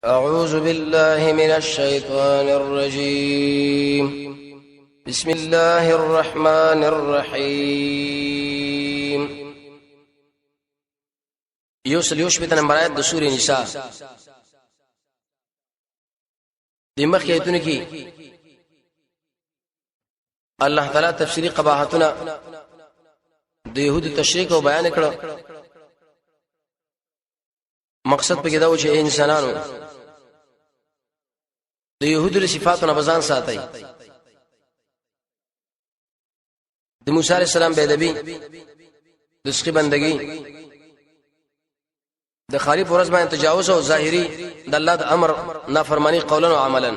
أعوذ بالله من الشيطان الرجيم. بسم الله الرحمن الرحيم. يوسف نمبر آیت د سورې نساء د مخکې ایتونه کې الله تعالی تفسیری قباحتونه د يهودو تشریک او بیان کړو. مقصد پکې دا و چې انسانانو د يهودو صفاتونه بزان ساتي. د موسی عليه السلام به ادبي د سخي بندگی د خالق ورځ باندې تجاوز او ظاهري د الله د امر نافرمانی قولا او عملا.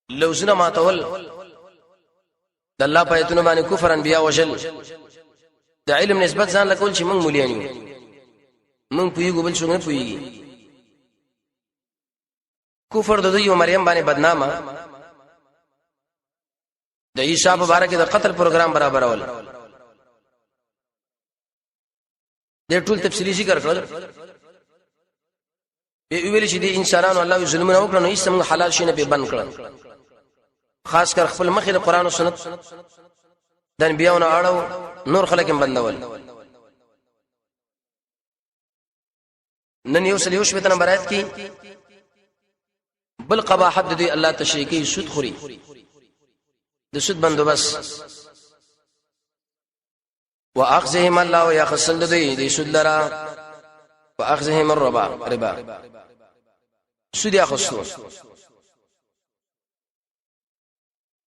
لوزنا ما تول د الله په ایتونو باندې کفر انبیا وجل د علم نسبت ځان لکول چې موږ موليان یو، موږ پویګو بل څنګه پویږي. کفر د دوی مریم باندې بدنامه، د عیسی په باره کې د قتل پروګرام برابرول. د ټول تفصیلی ذکر کړل. ویل چې د انسانانو الله ظلمونه وکړ نو هیڅ موږ حلال شي نه په بند کړل. خاص کر خپل مخې د قران او سنت د انبیانو اړه نور خلک هم بندول. نن یو شپه نمبر آیت کې بل قباحت د الله تشریکی سود خوري، د سود بندوبست واخذهم الله يخسل د سود لرا واخذهم الربا سود يخصو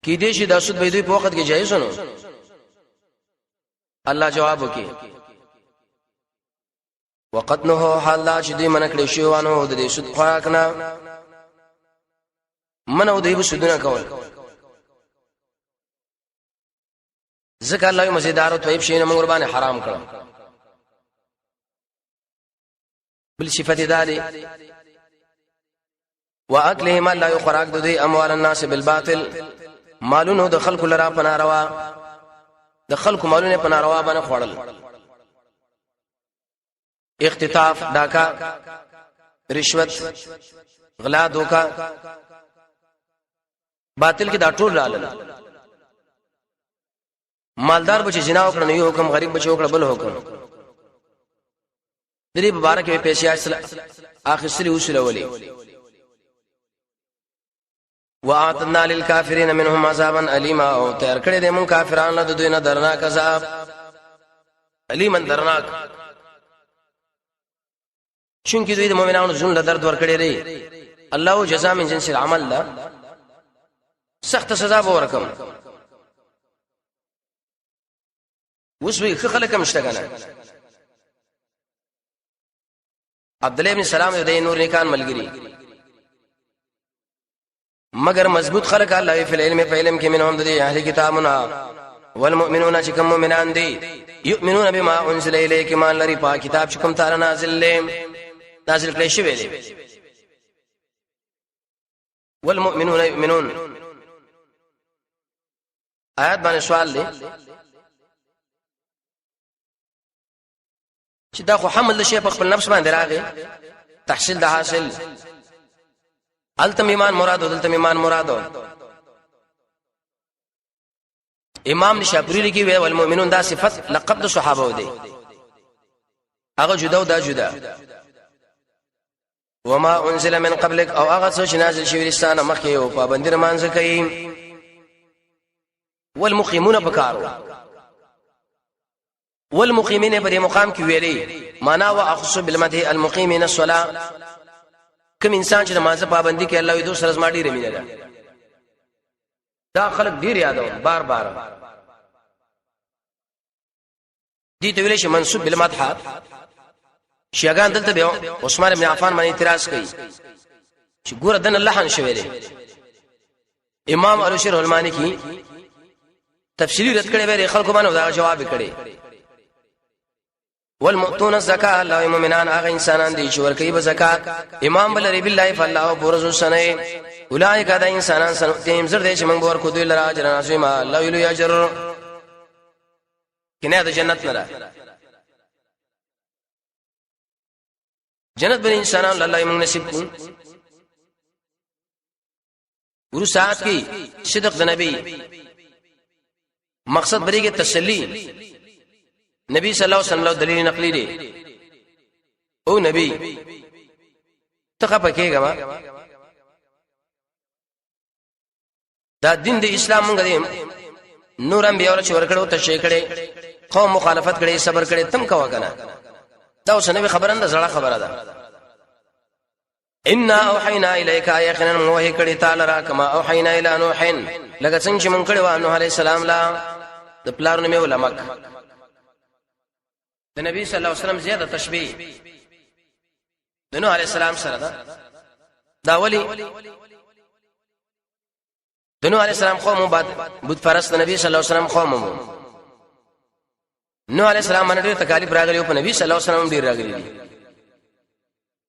کې دې شي د سود به دوی په وخت کې جایز نو. الله جواب وکي وقد نهوا حالا چې دې منکړې شو وانه د دې سود خوراک نه منو دې سودونه کول. ځکه الله مزیدار او طيب شي نه موږ باندې حرام کړو. بل صفت دالي واكلهم الله يخرج د اموال الناس بالباطل، مالونو د خلکو لرا پناروا، د خلکو مالونه پناروا باندې خوړل. اختطاف، ډاکا، رشوت، غلا، دوکا، باطل کې دا ټول رالل. مالدار بچي زنا وکړ نه یو حکم، غریب بچي وکړ بل حکم. د دې مبارک په پیسې اخر سلی وسله ولي. واعتدنا للكافرين منهم عذابا اليما، او تیار کړی دې مون کافرانو له دوی نه درناک عذاب، الیمن درناک. چونکې دوی د مؤمنانو ژوند له درد ور کړی دی. الله جزاء من جنس العمل لا سخت سزا به ورکم. وسوي خلک مشتګنه. عبد الله ابن سلام د نور نیکان ملګری مگر مضبوط خلق الله فی العلم، په علم کې منهم د اهل کتابنا والمؤمنون چې کوم مؤمنان دي یؤمنون بما انزل الیک، مان لري په کتاب چې کوم تعالی نازل کړی شوی دی. والمؤمنون یؤمنون آیات باندې سوال دی چې دا خو حمل شي په خپل نفس باندې راغی، تحصیل د حاصل التم ایمان مراد او دلتم ایمان مراد. امام نشاپوری لیکي وی والمؤمنون دا صفت لقب د صحابه دی، هغه جدا او دا جدا. وما انزل من قبلك، او هغه څه نازل شوی لسانه مخکې او پابندی رمانځ کوي. والمقيمون بکارو، والمقيمين په دې مقام کې ویلي معنا واخص بالمدح المقيمين الصلاه، کوم انسان چې نماز پابندي کوي الله یې دوه سره زما ډیره مینه ده. دا خلک ډیر یادو بار بار دي ته ویل شي منسوب بالمدح. شیعاګان دلته به عثمان ابن عفان باندې اعتراض کوي چې ګوره دنه لحن شوی دی. امام الشرح المالکی تفسیری رد کړي ویری خلکو باندې دا جواب کړي. والمؤتون الزکات، الله مومنان هغه انسانان دي چې ورکوي به زکات. امام بل رب الله فالله برز سنه اولئک دا انسانان سنتهم زر دي چې موږ ورکو دوی لرا اجر عظیم، الله ویلو اجر کنه د جنت نه جنت بن انسانان الله موږ نصیب کو ورو ساعت کی صدق د نبی مقصد بری کې تسلی نبی صلی الله علیه وسلم دلیل نقلی دی او نبی تخه پکېګه ما دا دین د اسلام موږ دې نور انبیاء ور چور کړو ته شي کړي قوم مخالفت کړي صبر کړي تم کا وکنه دا اوس نبی خبرنده زړه خبره ده ان اوحینا الیک یقینا موحی کړي تعالی را کما اوحینا الی نوح لکه څنګه چې مونږ کړي و نوح علی السلام لا د پلارونو مې علماء د نبی صلی الله علیه وسلم زیاده تشبیه د نوح علی السلام سره دا ولی د نوح علی السلام قوم بعد بت پرست نبی صلی الله علیه وسلم قوم نوح علی السلام باندې ډېر تکالیف راغلي او په نبی صلی الله علیه وسلم ډېر راغلي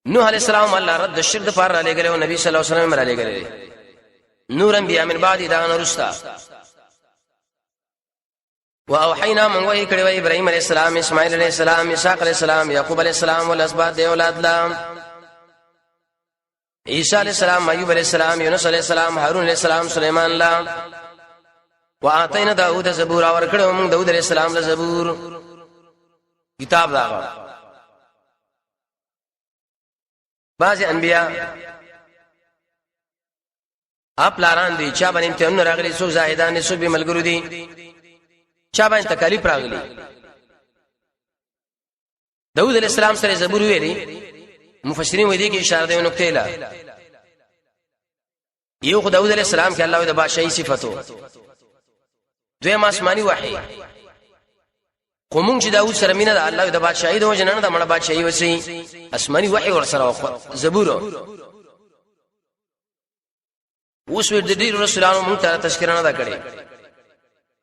نوح علیہ السلام الله رد الشرك فار علی گله نبی صلی الله علیه وسلم علی گله نور انبیاء من بعد دا نورستا واوحینا من وحی کړي و ابراهیم علیہ السلام اسماعیل علیہ السلام اسحاق علیہ السلام یعقوب علیہ السلام والاسباط دی اولاد لا عیسی علیہ السلام ایوب علیہ السلام یونس علیہ السلام هارون علیہ السلام سلیمان لا واعطینا داوود زبور اور کړه موږ داوود علیہ السلام له زبور کتاب دا بعض انبیاء اپ لاران دي چا باندې امتحان راغلي سو زاهدان سو به ملګرو دي چا باندې تکلیف راغلي داوود علیہ السلام سره زبور ویلي مفسرین وایي کې اشاره ده نقطه لا یو خدای داوود علیہ السلام کې الله د بادشاہي صفاتو دویم آسماني وحي قومون چې داوود سره مینه ده الله د بادشاہي د وجنه نه د مړه بادشاہي وسی آسماني وحي ور سره زبور اوس ور د دې رسولانو مونږ ته تذکرہ نه کړي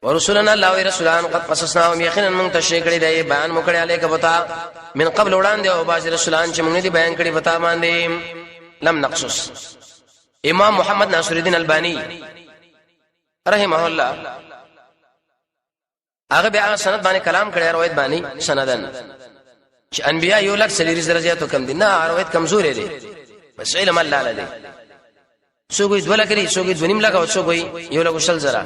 ورسولنا الله و رسولان قد قصصناهم یقینا مونږ ته شي کړي دی بیان مو کړي الیک بتا من قبل وړاندې او باز رسولان چې مونږ دې بیان کړي بتا باندې لم نقصص امام محمد ناصر الدین البانی رحمه الله هغه بیا سند باندې کلام کړی روایت باندې سندن چې انبیاء یو لک سلیری درجاتو کم دي نه روایت کمزور دي بس علم الله لدی څوګي دوله کړي څوګي دونیم لگا او څوګي یو لګو شل زرا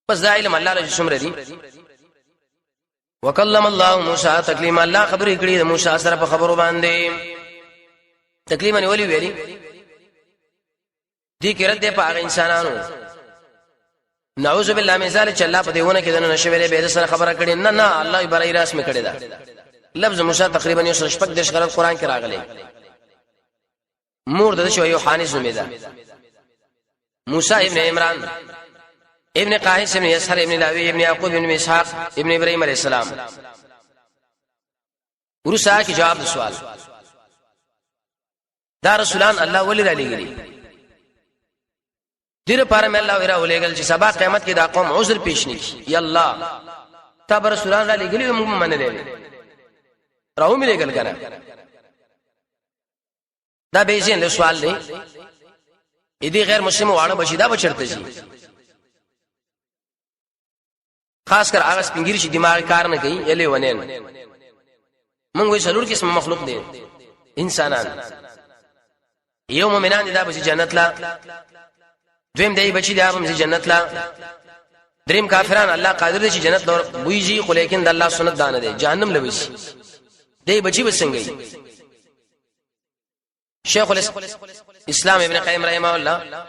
بس دا علم الله له څومره دي وکلم الله موسی تکلیما الله خبرې کړې د موسی سره په خبرو باندې تکلیما ویلي ویلي دي کې رد په هغه انسانانو نعوذ بالله من ذلک چې الله په دیونه کې دنه نشوي به سره خبره کړي نه الله برای راس می کړي دا لفظ موسی تقریبا یو شپږ د شغل قران کې راغلي مور د شو یو حانس نومېدا موسی ابن عمران ابن قاهس ابن يسحر ابن لاوي ابن يعقوب ابن اسحاق ابن ابراهيم عليه السلام ورسا کی جواب د سوال دا رسولان الله ولې را لګري دیر پاره مې الله ورا ولېګل چې سبا قیامت کې دا قوم عذر پیش نکي یا الله تب رسولان را لګلې موږ منلې راو مې لګل کنه دا به یې له سوال دی دې غیر مسلمان واړه بشیدا بچرته شي خاص کر هغه سپینګری چې دماغ کار نه کوي یلې ونین موږ وې څلور قسم مخلوق دي انسانان یو مؤمنان دا به جنت لا دویم دی بچی دی هم جنت لا دریم کافران الله قادر دی چې جنت لور بویږي خو لیکن د الله سنت دانه دی جهنم لوي دی بچی وسنګي شیخ الاسلام ابن قیم رحمه الله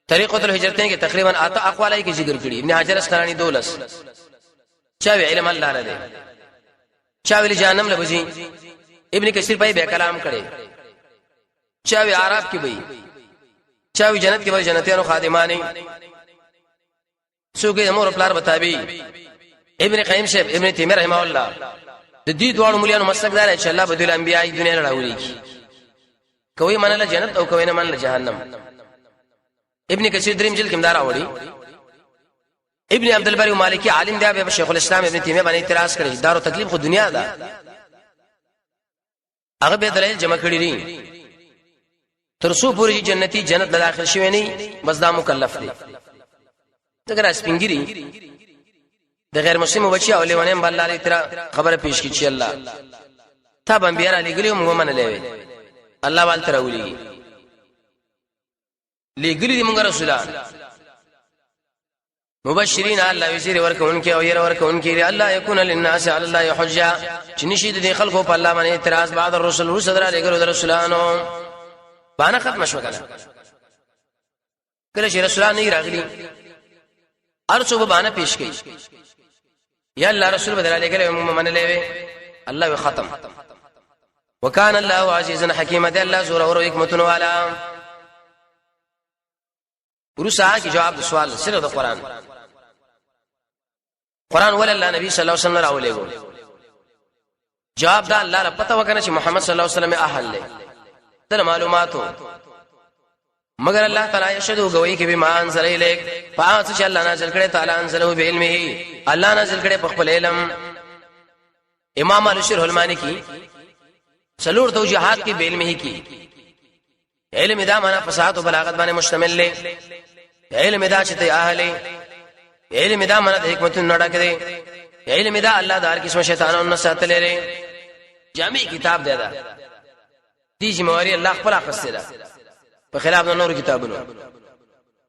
طریقۃ الهجرتین کې تقریبا اته اقوالای کې ذکر کړي ابن حجر اسقلانی دولس چاوی علم الله لري چاوی جهنم لوي ابن کثیر په به کلام کړي چاوی عرب کې وي چاوی جنت کې به جنتیانو خادمانه څوګي امور پلار بتابي ابن قیم شیخ ابن تیمیه رحمه الله د دې دوه مليانو مسلک دار چې الله بدل انبیاء دنیا راوړي کوي منله جنت او کوي نه منله جهنم ابن کثیر دریم جلد کې مدار راوړي ابن عبد البر مالکی عالم دی به شیخ الاسلام ابن تیمیه باندې اعتراض کړی دارو تکلیف خو دنیا ده هغه به دلایل جمع کړی دي ترسو پوری جنتی جنت داخل شوی نه بس دا مکلف دی دغه سپینګری د غیر مسلم بچي او لیوانم بل الله تعالی خبره پیش کی چې الله کتاب انبیاء علی ګلیو موږ منلې الله وال ترولي لګلی موږ رسولان مبشرین الله وزیر ورکونکي او ير ورکونکي الله يكون للناس على الله حجه چې نشي د خلکو په الله باندې اعتراض بعد الرسل رسل لګلو د رسولانو باندې ختم شو کله چې رسولان نه راغلي ارڅو باندې پیش کړي یا الله رسول بدل لګلو موږ منلې الله ختم وكان الله عزيزا حكيما الله زور او حکمت والا ورسا کی جواب د سوال صرف د قران ول الله نبی صلی الله علیه وسلم راولېګو جواب دا الله را پته وکنه چې محمد صلی الله علیه وسلم اهل له تر معلوماتو مگر الله تعالی یشهدو گوی کې به ما انزل الیک پاس چې الله نازل کړي تعالی انزلو بعلمه الله نازل کړي په خپل علم امام الشرح المالکی سلور توجیهات کې بعلمه کې علم دا معنا فصاحت او بلاغت باندې مشتمل له علم دا چې ته اهله علم دا معنا د حکمت نډه کړي علم دا الله دار قسم شیطانونو ساتل لري جامع کتاب دی دا دي جمهوری الله خپل اخستره په خلاف د نور کتابونو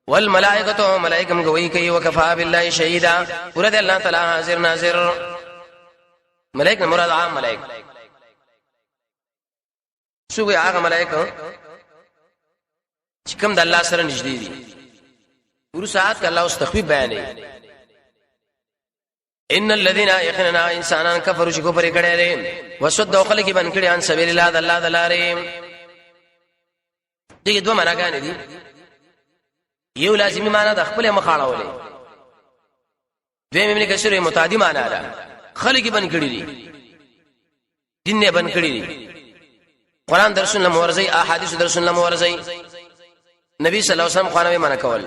والملائکه ملائکه گوی کوي وکفا بالله شهیدا پورا د الله تعالی حاضر ناظر ملائکه مراد عام ملائکه څوګه هغه ملائکه چې کوم د الله سره نږدې دي ورسات الله استخفي بیانې ان الذين يخننا انسانا كفروا شكو پر کړه لري وسد خلق بن کړي ان سبیل الله د الله د لارې دغه دوه معناګانې دي یو لازمي معنا د خپل مخاړولې دوی مې کشر متعدی معنا ده خلق بن کړي دي دین نه بن کړي دي قران درسونه مورزي احادیث درسونه مورزي نبی صلی الله علیه وسلم خوانوي معنا کول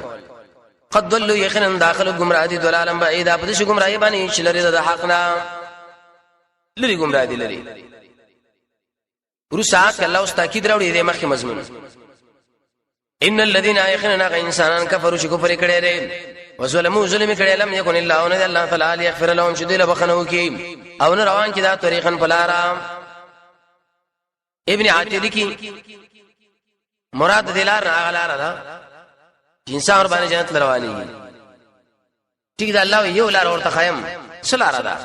قد ضلوا يقينا داخل گمراه دي دلالا بعيدا په دې گمراهي باندې چې لري د حقنا لري گمراه دي لري ورسات الله واست تاکید راوړي د مخکې مضمون ان الذين يقينا انسانا كفروا شكو پر کړه لري وظلموا ظلم کړه لم يكن الا ان الله تعالی يغفر لهم شديل بخنو کی او نه روان کی دا طریقن پلارا ابن عتیدی کی مراد دلار اغلار دا انسان باندې جنت رواني ټیک دا الله یو لار ورته خیم سلاره دا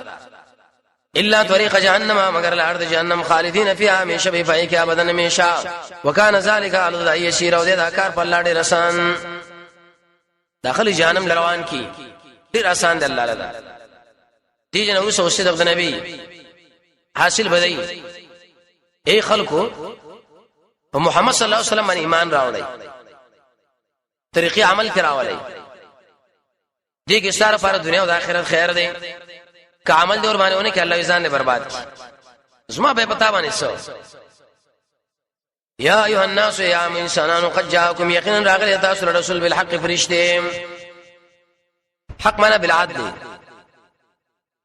الا طريق جهنم مگر لار د جهنم خالدین فيها همیشه به پای کې ابدا همیشه وکانه ذالک علی یسیر او دا کار په لاړې رسان داخل جهنم روان کی ډیر آسان دی الله لدا دي جن اوس او صدق د نبی حاصل بدای اے خلکو په محمد صلی الله علیه وسلم باندې ایمان راوړی طریقې عمل کراولې دې کې سره پر دنیا او د آخرت خیر دی که عمل دور باندې ونه کې الله ځان نه برباد کی زما به پتا باندې سو یا ایها الناس یا انسانانو قد جاءکم یقینا راغلی تاسو رسول بالحق فرشته حق معنا بالعدل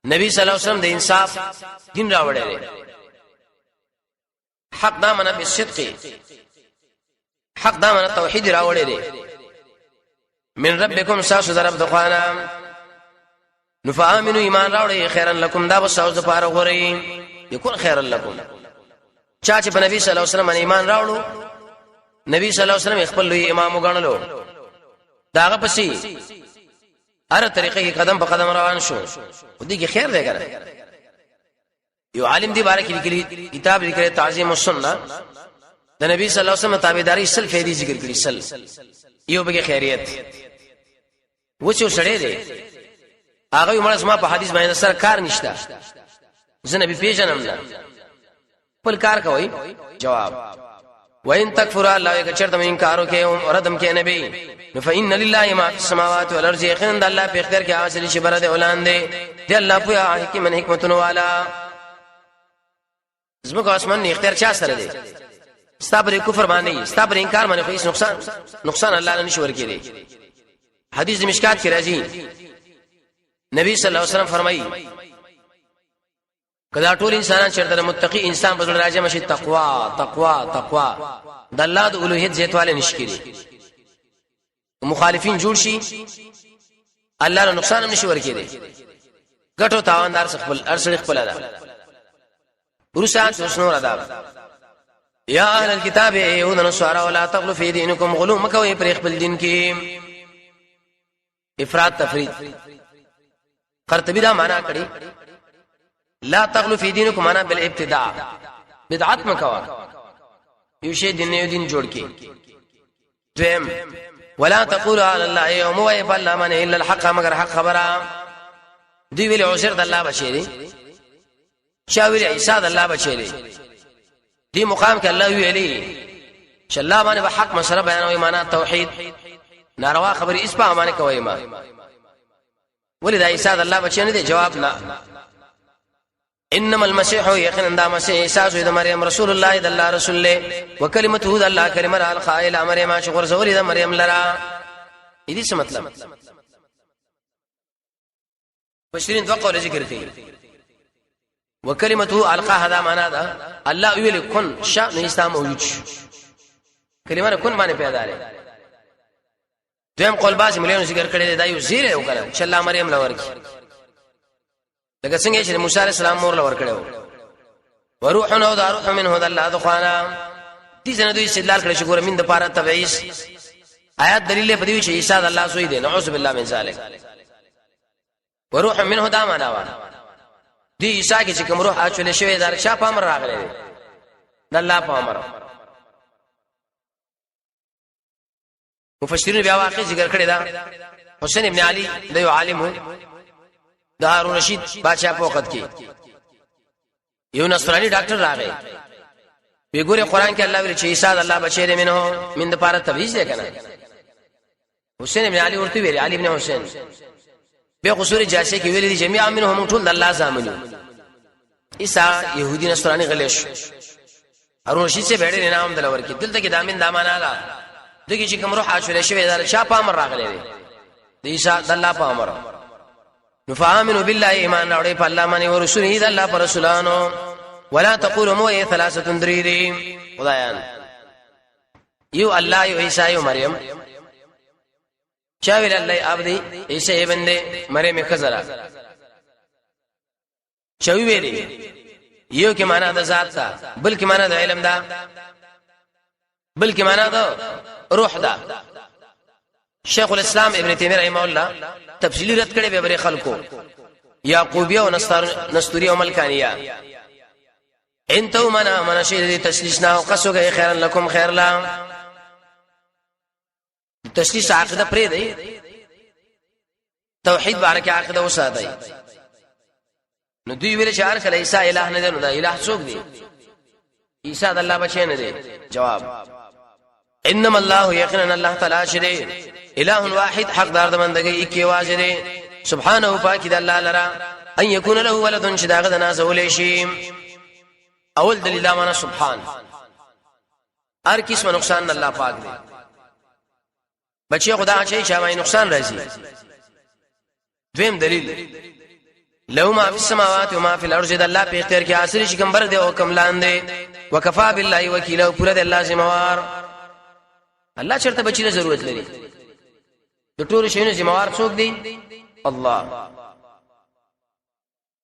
نبی صلی الله علیه وسلم د انصاف دین راوړی حق دا معنا بالصدق حق دا معنا توحید راوړی دی من ربکم ساسو درب دخوانا نفامنو ایمان راوړی خیرا لکم دا وساوس د پاره غوري یکون خیرا لکم چا چې په نبی صلی الله علیه وسلم ایمان راوړو نبی صلی الله علیه وسلم خپل لوی امام وګڼلو داغه پسې هر طریقې قدم په قدم روان شو ودي کې خیر دی کنه یو عالم دی بارک لیکلی کتاب لیکلی تعظیم السنه د نبی صلی الله علیه وسلم تابعداري سل فائدې ذکر کړي سل یو به خیریت وڅو سړی دی هغه عمر اسما په حدیث باندې سره کار نشته زنه به پیژنم نه خپل کار کوي جواب وان تکفر الله یک چرته انکار کوي او ردم کې نبی فإن لله ما في السماوات والارض يقين الله په اختیار کې حاصل شي بر د اولان دی دی الله په حکمت حکمتونو والا زموږ اسمان نه اختیار چا سره دی استبر کفر باندې استبر انکار باندې هیڅ نقصان الله نه نشي ورکړي حدیث مشکات کې راځي نبی صلی الله علیه وسلم فرمایي کدا ټول انسانان چرته متقی انسان بدل راځي مشي تقوا تقوا تقوا د الله د اولوہیت زیاتواله نشکري مخالفین جوړ شي الله له نقصان نشي ورکړي ګټو تاواندار خپل ارسل خپل ده ورسات وسنور عذاب یا اهل الكتاب یهود نصارى ولا تغلوا في دينكم غلو مکوئ پر خپل دین کې افراط تفرید قرطبی دا معنا کړي لا تغلوا في دينكم معنا بالابتداع بدعت مکوا یو شی دین جوړ کې دیم ولا تقولوا على الله يوم ويفعل من الا الحق مگر حق خبره دی ویل عشر د الله بشری شاویل عیسی د الله بشری دی مقام کې الله ویلي چې الله باندې حق مسله بیانوي معنا توحید ناروا خبري اسپا باندې کوي ما ولید عیسی د الله بچی نه دی جواب نه انما المسيح يقين دا مسيح عيسى د مريم رسول الله د الله رسول له وكلمته د الله كلمه القائل مريم شغور زوري د مريم لرا دې څه مطلب بشرین دوه قول ذکر کړي وكلمته القاها دا معنا دا الله ویل کن شأن اسلام موجود کلمه کن باندې پیدا لري دیم قول باز مليون ذکر کړي دا یو زیره وکړه چې الله مریم لور کی لکه څنګه چې موسی عليه السلام مور لور کړو وروحنا وروح منه ذل ذخانا دې څنګه دوی استدلال کړي چې ګوره من د پاره تبعیض آیات دلیل په دې چې عیسی د الله سوی دی نعوذ بالله من ذلک وروح منه دا معنا و دې عیسی کې چې کوم روح اچول شوی دا چا په امر راغلی د الله په امر مفسرین بیا واقع ذکر کړی دا حسین ابن علی د یو عالم د هارون رشید بادشاہ په وخت کې یو نصرانی ډاکټر راغی وی ګوره قران کې الله ویل چې عیسی د الله بچی دی من د پاره تبعیض دی کنه حسین ابن علی ورته ویل علی ابن حسین به قصور جاسه کې ویل دي جميعا منهم ټول د الله زامنو عیسی يهودي نصرانی غلیش هارون رشید سے بیڑے نام دلور کې دلته کې دامن دامانا لا دغه چې کوم روح عاشره شوی دا چا په امر راغلی دی د عیسی د الله په امر نفامنوا بالله ایمان اورې په الله باندې او رسوله د الله پر رسولانو ولا تقولوا مو ثلاثه دريري خدایان یو الله یو عیسی یو مریم چا ویل الله عبدی عیسی بنده مریم خزرا چوي ویلي یو کې معنا د ذات تا بلکې معنا د علم دا بلکې معنا د روح دا شیخ الاسلام ابن تیمیہ رحمه الله تفصیلی رد کړي به بر خلکو یعقوبیه او نستوریه او ملکانیه انتو من شی تسلیسنا او قصوګه خیر لكم خیر لا تسلیس عقیده پرې دی توحید بارکه عقیده وساتای نو دوی ویل چې هر کله عیسی الہ نه دی نو دا الہ څوک دی عیسی د الله بچی نه دی جواب انما الله یقینا الله تعالی شری الہ واحد حقدار د بندګۍ کی आवाज دی سبحانه پاک دی الله لرا ان یکون له ولد شداغه د ناز ولې شي اول دلیل معنا سبحان هر قسم نقصان الله پاک دی بچي خدا چې شامای نقصان راځي دویم دلیل لو ما فی السماوات و ما فی الارض د الله په اختیار کې اصلي چې کوم بر دی او کوم لاندې وکفا بالله وکیل او پر د الله ذمہوار الله چرته بچی له ضرورت لري د ټول شیونو ذمہوار څوک دی الله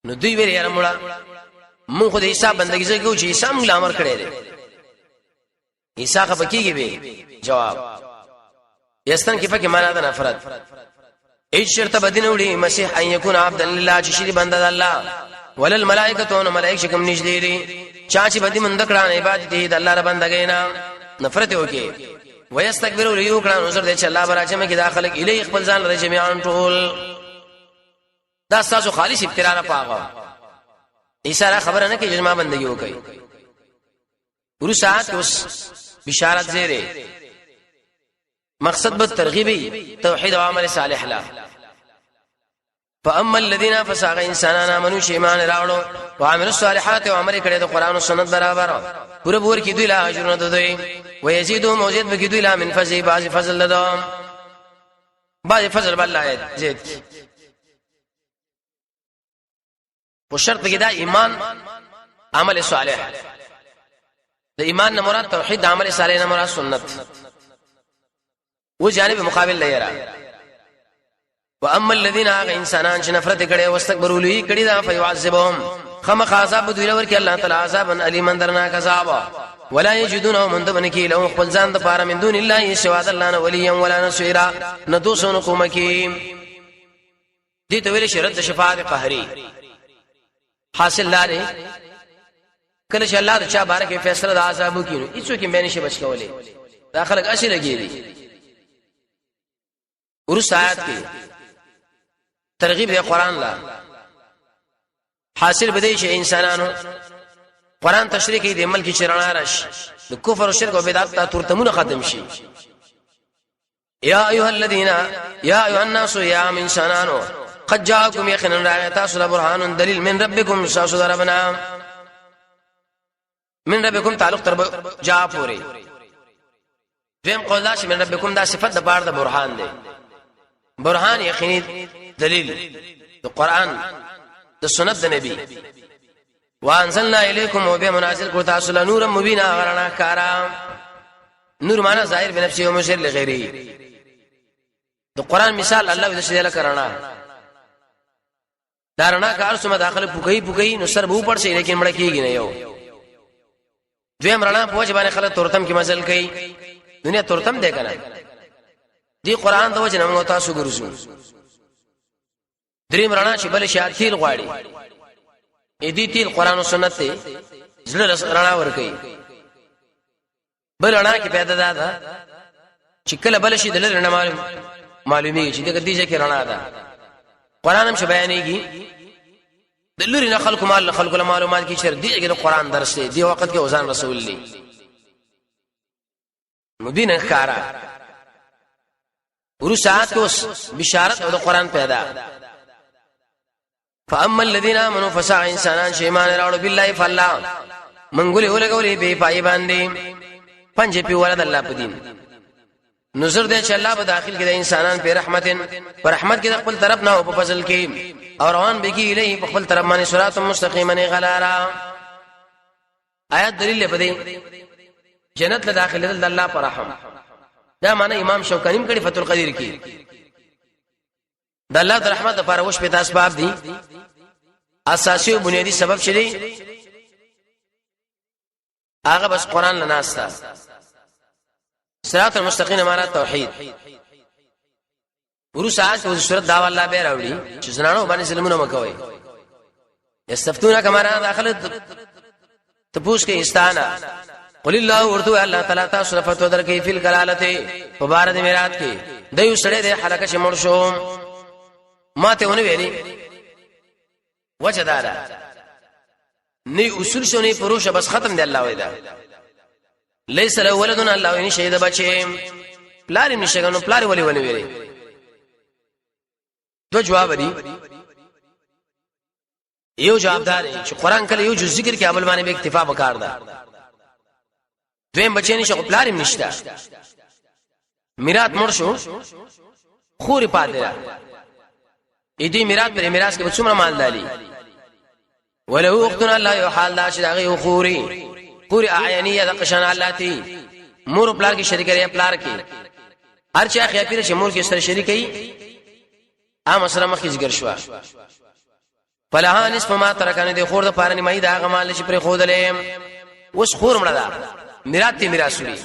نو دوی ویل یاره مولا مونږ د حساب بندګۍ زګو چې حساب موږ امر کړی دی عیسی خپکیږي به جواب یستن کې پکې معنا ده نفرت اې شرط بدین وړي مسیح ان یکون عبد لله چې شری بنده الله ولل ملائکه او ملائکه کوم نشدې دي چا چې بدی مند کړه عبادت دي د الله رب بندګۍ نه نفرت وکي ويستكبروا ليو کړه نظر دې چې الله براجمه کې داخله الی خپل ځان لري جميعا ټول دا تاسو خالص ابتلا نه پاغه عیسی را خبره نه کې جما بندګي وکي ورسات اوس بشارت زیره مقصد به ترغیبی توحید او عمل صالح لا فاما الذين فساق انسانان امنوا ایمان راوړو او عمل الصالحات او عمل کړي د قران او سنت برابر پوره بور کې دوی لا اجرونه دوی ويزيدوا موجد به دوی لا من فضل بعض فضل لدم بعض فضل بالله زید په شرط کې دا ایمان عمل صالح د ایمان نه مراد توحید عمل صالح نه مراد سنت و جانب مقابل لیرا واما الذين انسانان چې نفرت کړي واستكبروا لي کړي دا فيعذبهم خمخ عذاب دوی لور کې الله تعالی عذابن الیمن درناک عذاب ولا یجدون من دون کی لو خپل ځان د پاره من دون الله سوا الله نه ولیا ولا نصيرا ندوسن کوم کی دي ته ویل شرط شفاعت قهري حاصل لاره کله چې الله د چا بارکه فیصله د عذاب کینو هیڅ کې مې نشي بچ کولې دا خلک اسی لګیږي ورس آیات کې ترغیب دی قران لا حاصل بده شي انسانانو قران تشریح کوي د ملک چرنا رش د کفر او شرک او بدعت ته ترتمونه ختم شي یا ایها الذین یا ایها الناس یا من انسانانو قد جاءكم يقينا رأيت برهان دليل من ربكم ساس ربنا من ربكم تعلق تر جاء پوری دیم قول دا من ربكم دا صفت د بار د برهان دی برهان یقیني دلیل د قران د سنت د نبی وانزلنا اليكم وبمنازل کو تاسو له نور مبینا غرنا کارا نور معنا ظاهر بنفسه او مشر لغیره د قران مثال الله د شی له کرانا دارنا کار سم داخله پوکي نو سر بو پړ شي لیکن مړ کیږي نه یو دویم رڼا پوج باندې خلک تورتم کې مزل کوي دنیا تورتم دی کنه دی قران د وجه موږ تاسو ګرځو دریم رڼا چې بل شاتیل غواړي اې دې تیل قران او سنت ته زړه رڼا ور کوي بل رڼا کې پیدا ده چې کله بل شي د لرنه معلومي چې دغه دې ځکه رڼا ده قران هم بیانېږي د لوري نه خلق معلومات کی شر دی د قران درس دی وخت کې وزن رسول الله مبین خارا ورسات کوس بشارت او د قران پیدا فاما الذين امنوا فسعى انسانان شيمان راو بالله فالله منګولې ولګولې به پای باندې پنځه پی ولد الله په دین نظر دې چې الله په داخل کې د انسانان په رحمت کې د خپل طرف نه او په فضل کې او روان به کې الیه په خپل طرف باندې صراط مستقیما غلارا آیات دلیل په دې جنت له داخله د الله پر رحم دا معنی امام شوکانی کړي فتح القدیر کې د الله د رحمت لپاره وش په اسباب دي اساسي او بنیادی سبب شری هغه بس قران لناستا صراط المستقیم معنا توحید ورسات او صورت دا الله به راوړي چې زنانو باندې سلمونه مکوي استفتونا کما را داخله تپوس کې استانا قل الله ورته الله تعالی تاسو فتوا درکې فل کلالته مبارک میراث کې دایو سړې د حلقه شمول شو ماته ونه ویلي وجدارا ني اصول شونی پروشه بس ختم دی الله وېدا ليس له ولد الله ویني شهید بچي پلار نشګنو پلار ولي ویلي دو جواب دی یو جواب دار چې قران کله یو جز ذکر کې عمل باندې به اکتفا وکړ دا دویم بچی نشه پلار نشته میراث مړ شو خوري پاتې اې دې میراث کې څومره مال دالي ولو اختنا الله یو حال دا چې هغه خوري اعینیه د قشن اللاتی مور پلار کې شریک لري پلار کې هر چا خیاپیر چې مور کې سره شریکي ا مسره مخې ذکر شو فلها نصف ما ترکانه د خور د پاره نیمه دا غمال چې پر خودلې وس خور مړه دا میراث لري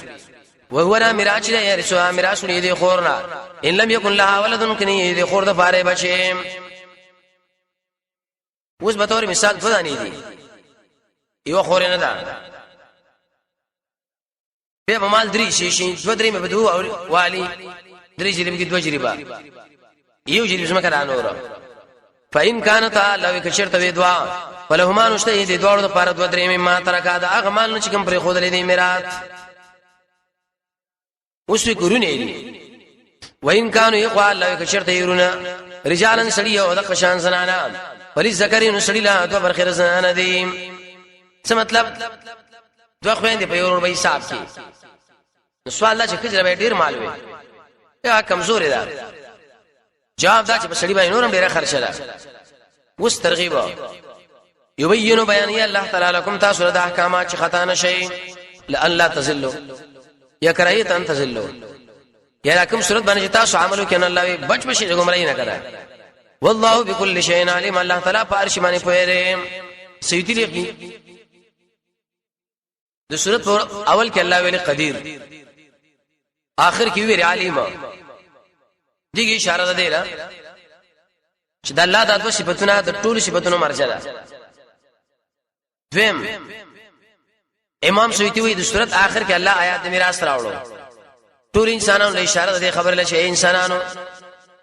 وهو میراث لري رسوا میراث لري د خورنا ان لم يكن لها ولد کني د خور د پاره بچي اوس به تور مثال ودانې دي یو خور نه ده به مال درې شي دو درې مې بدو او والی درې جریب کې دو جریبا یو جریب سم کړه نور فإن كانت لو کشرت ودوا فلهما نشته دي دوړو لپاره دو درې مې ما ترکا دا هغه مال چې کوم پر خودلې دي میراث اوس وکړونه دي وإن كانوا يقال لو کشرت يرونه رجالا سړي او د قشان زنانا ولی ذکرین سړي لا دو برخه زنانا دي څه مطلب دوه خويندې په یو ور حساب کې سوال لا چې کجره به ډیر مال وي یا کمزوري ده جواب دا چې په سړي باندې نورم ډیره خرچه ده وس ترغیب یبین بیان الله تعالی لكم تاسو د احکامات چې خطا نشي لالا تزلوا یا کراهیت ان تزلوا یا کوم صورت باندې تاسو عملو کنه الله بچ بشي ګمړی نه کړه والله بكل شيء عليم الله تعالی په ارش باندې پوهه سیوطی لیکي د سورۃ اول کې الله ویل قدیر، آخر کې ویل علیم. دغه اشاره ده نه چې د الله د صفاتونو د ټول صفاتونو مرجع ده. دویم امام سیوطی وی د سورۃ آخر کې الله آیات د میراث راوړو ټول انسانانو له اشاره ده خبر لشه انسانانو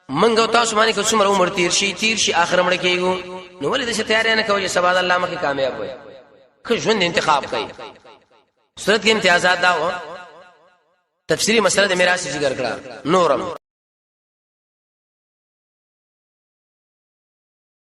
منګ او تاسو باندې کوم عمر تیر شي اخر مړ کېږو، نو ولې د تیارې نه کوي سبا الله مخې کامیاب وي، خو ژوند انتخاب کوي. سورۃ کې امتیازات دا و، تفسیری مسله د میراث ذکر کړه. نورم